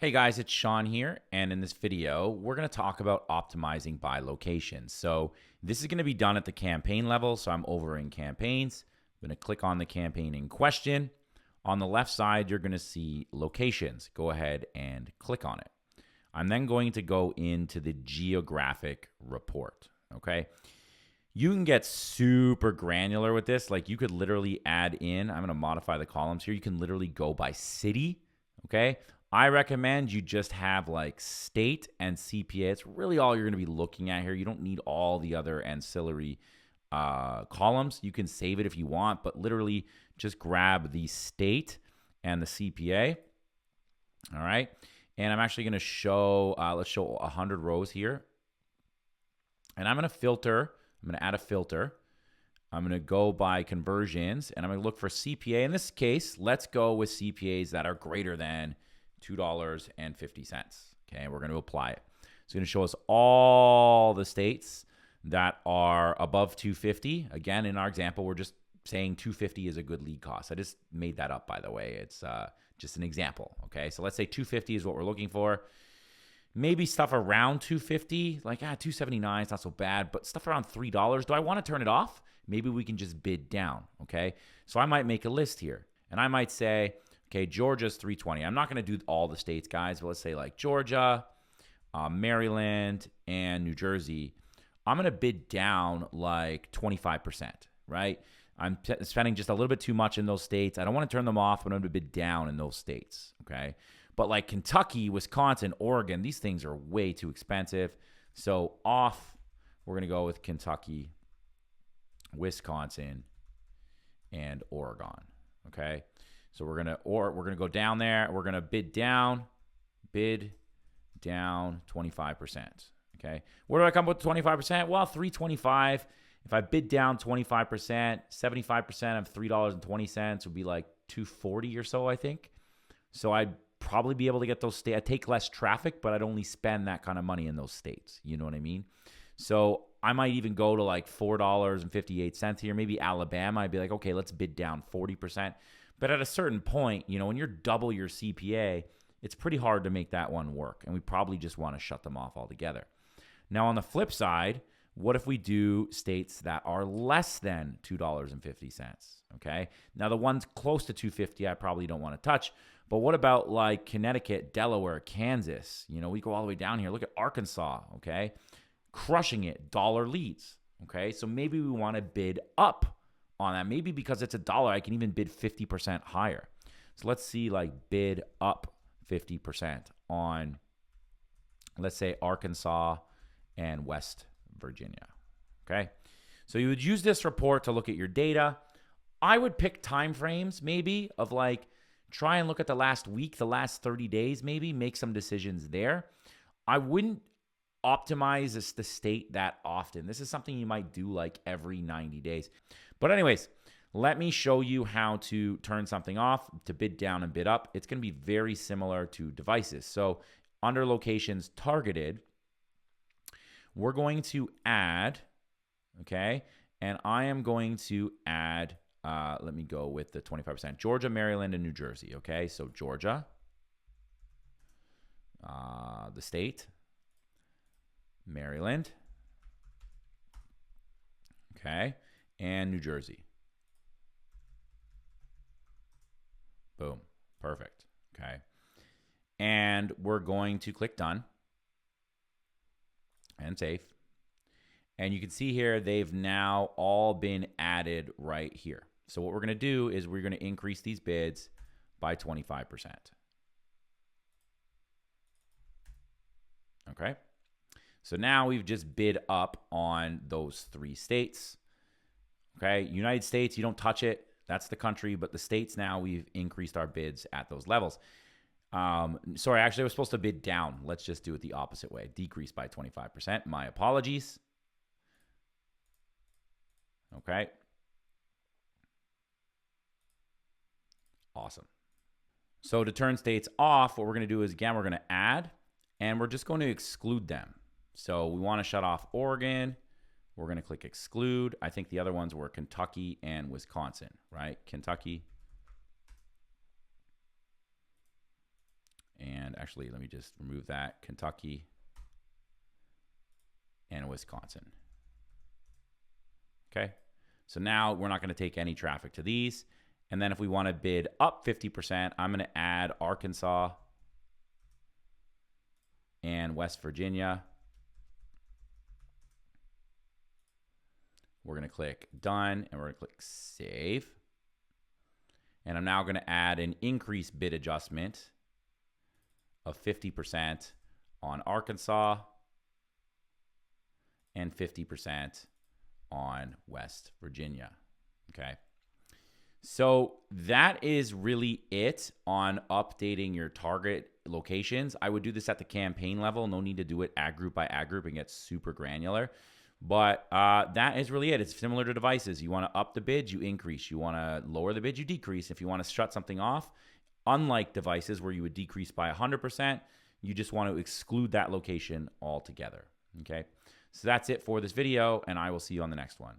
Hey guys, it's Sean here, and in this video, we're going to talk about optimizing by location. So this is going to be done at the campaign level, so I'm over in campaigns. I'm going to click on the campaign in question. On the left side, you're going to see locations. Go ahead and click on it. I'm then going to go into the geographic report, okay? You can get super granular with this. Like you could literally add in, I'm going to modify the columns here. You can literally go by city, okay? I recommend you just have like state and CPA. It's really all you're going to be looking at here. You don't need all the other ancillary columns. You can save it if you want, but literally just grab the state and the CPA. All right. And I'm actually going to show, let's show 100 rows here. And I'm going to filter. I'm going to add a filter. I'm going to go by conversions, and I'm going to look for CPA. In this case, let's go with CPAs that are greater than $2.50. Okay, we're going to apply it. It's going to show us all the states that are above 250. Again, in our example, we're just saying 250 is a good lead cost. I just made that up, by the way. It's just an example. Okay, so let's say 250 is what we're looking for. Maybe stuff around 250, like 279 is not so bad, but stuff around $3. Do I want to turn it off? Maybe we can just bid down. Okay, so I might make a list here, and I might say, okay, Georgia's 320. I'm not going to do all the states, guys, but let's say like Georgia, Maryland, and New Jersey. I'm going to bid down like 25%, right? I'm spending just a little bit too much in those states. I don't want to turn them off, but I'm going to bid down in those states, okay? But like Kentucky, Wisconsin, Oregon, these things are way too expensive. So off, we're going to go with Kentucky, Wisconsin, and Oregon, okay? So we're gonna go down there. We're gonna bid down 25%. Okay. Where do I come with 25%? Well, 325. If I bid down 25%, 75% of $3.20 would be like 240 or so, I think. So I'd probably be able to get those states. I take less traffic, but I'd only spend that kind of money in those states. You know what I mean? So I might even go to like $4.58 here. Maybe Alabama. I'd be like, okay, let's bid down 40%. But at a certain point, you know, when you're double your CPA, it's pretty hard to make that one work. And we probably just want to shut them off altogether. Now, on the flip side, what if we do states that are less than $2.50? Okay. Now, the ones close to 250, I probably don't want to touch. But what about like Connecticut, Delaware, Kansas? You know, we go all the way down here. Look at Arkansas. Okay. Crushing it, dollar leads. Okay. So maybe we want to bid up on that. Maybe because it's $1, I can even bid 50% higher. So let's see, like bid up 50% on, let's say, Arkansas and West Virginia. Okay. So you would use this report to look at your data. I would pick time frames maybe of like, try and look at the last week, the last 30 days, maybe make some decisions there. I wouldn't optimize the state that often. This is something you might do like every 90 days. But anyways, let me show you how to turn something off to bid down and bid up. It's going to be very similar to devices. So under locations targeted, we're going to add, okay, and I am going to add, let me go with the 25%, Georgia, Maryland, and New Jersey, okay? So Georgia, the state, Maryland, okay, and New Jersey. Boom. Perfect. Okay. And we're going to click done and save. And you can see here, they've now all been added right here. So what we're going to do is we're going to increase these bids by 25%. Okay. So now we've just bid up on those 3 states. Okay. United States, you don't touch it. That's the country, but the states now we've increased our bids at those levels. Sorry, actually I was supposed to bid down. Let's just do it the opposite way. Decrease by 25%. My apologies. Okay. Awesome. So to turn states off, what we're going to do is, again, we're going to add, and we're just going to exclude them. So we want to shut off Oregon. We're going to click exclude. I think the other ones were Kentucky and Wisconsin, right? Kentucky And actually, let me just remove that. Kentucky and Wisconsin. Okay. So now we're not going to take any traffic to these. And then if we want to bid up 50%, I'm going to add Arkansas and West Virginia. We're going to click done and we're going to click save. And I'm now going to add an increased bid adjustment of 50% on Arkansas and 50% on West Virginia. Okay. So that is really it on updating your target locations. I would do this at the campaign level. No need to do it ad group by ad group and get super granular. But that is really it. It's similar to devices. You want to up the bid, you increase. You want to lower the bid, you decrease. If you want to shut something off, unlike devices where you would decrease by 100%, you just want to exclude that location altogether. Okay, so that's it for this video, and I will see you on the next one.